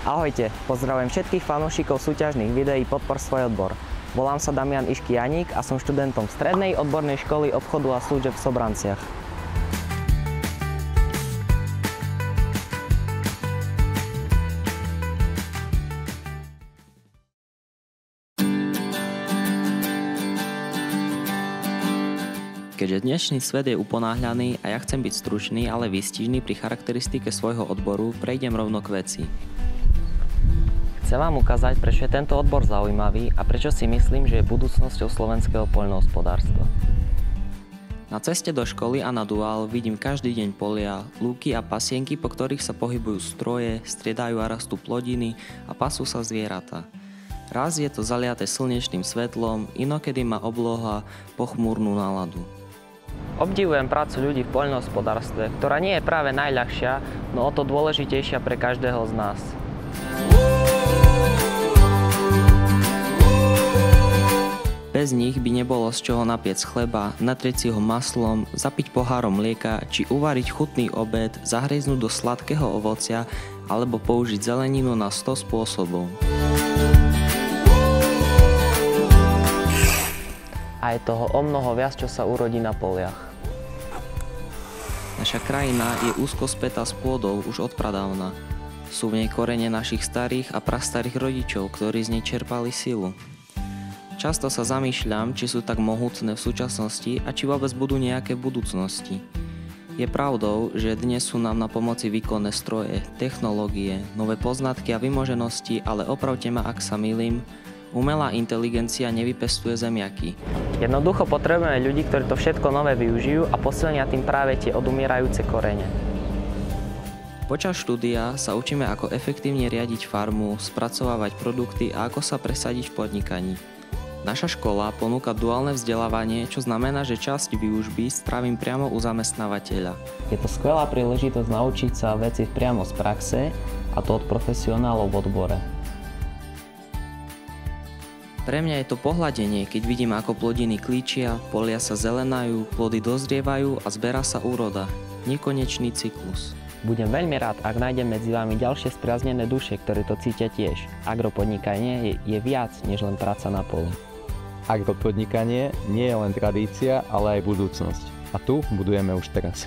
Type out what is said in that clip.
Ahojte, pozdravujem všetkých fanúšikov súťažných videí Podpor svoj odbor. Volám sa Damian Išky Janík a som študentom Strednej odbornej školy obchodu a služieb v Sobranciach. Keďže dnešný svet je uponáhľaný a ja chcem byť stručný, ale výstižný pri charakteristike svojho odboru, prejdem rovno k veci. Chcem vám ukázať, prečo je tento odbor zaujímavý a prečo si myslím, že je budúcnosťou slovenského poľnohospodárstva. Na ceste do školy a na duál vidím každý deň polia, lúky a pasienky, po ktorých sa pohybujú stroje, striedajú a rastú plodiny a pasú sa zvieratá. Raz je to zaliaté slnečným svetlom, inokedy má obloha pochmúrnu náladu. Obdivujem prácu ľudí v poľnohospodárstve, ktorá nie je práve najľahšia, no o to dôležitejšia pre každého z nás. Bez nich by nebolo z čoho napiec chleba, natrieť si ho maslom, zapiť pohárom mlieka, či uvariť chutný obed, zahryznúť do sladkého ovocia alebo použiť zeleninu na 100 spôsobov. A je toho omnoho viac, čo sa urodí na poliach. Naša krajina je úzko spätá s pôdou už od pradávna. Sú v nej korene našich starých a prastarých rodičov, ktorí z nej čerpali silu. Často sa zamýšľam, či sú tak mohutné v súčasnosti a či vôbec budú nejaké v budúcnosti. Je pravdou, že dnes sú nám na pomoci výkonné stroje, technológie, nové poznatky a vymoženosti, ale opravte ma, ak sa mýlim, umelá inteligencia nevypestuje zemiaky. Jednoducho potrebujeme ľudí, ktorí to všetko nové využijú a posilnia tým práve tie odumierajúce korene. Počas štúdia sa učíme, ako efektívne riadiť farmu, spracovávať produkty a ako sa presadiť v podnikaní. Naša škola ponúka duálne vzdelávanie, čo znamená, že časť výučby strávim priamo u zamestnávateľa. Je to skvelá príležitosť naučiť sa veci priamo z praxe, a to od profesionálov v odbore. Pre mňa je to pohľadenie, keď vidím, ako plodiny klíčia, polia sa zelenajú, plody dozrievajú a zberá sa úroda. Nekonečný cyklus. Budem veľmi rád, ak nájdem medzi vami ďalšie spriaznené duše, ktoré to cítia tiež. Agropodnikanie je viac než len práca na poli. Agropodnikanie nie je len tradícia, ale aj budúcnosť. A tu budujeme už teraz.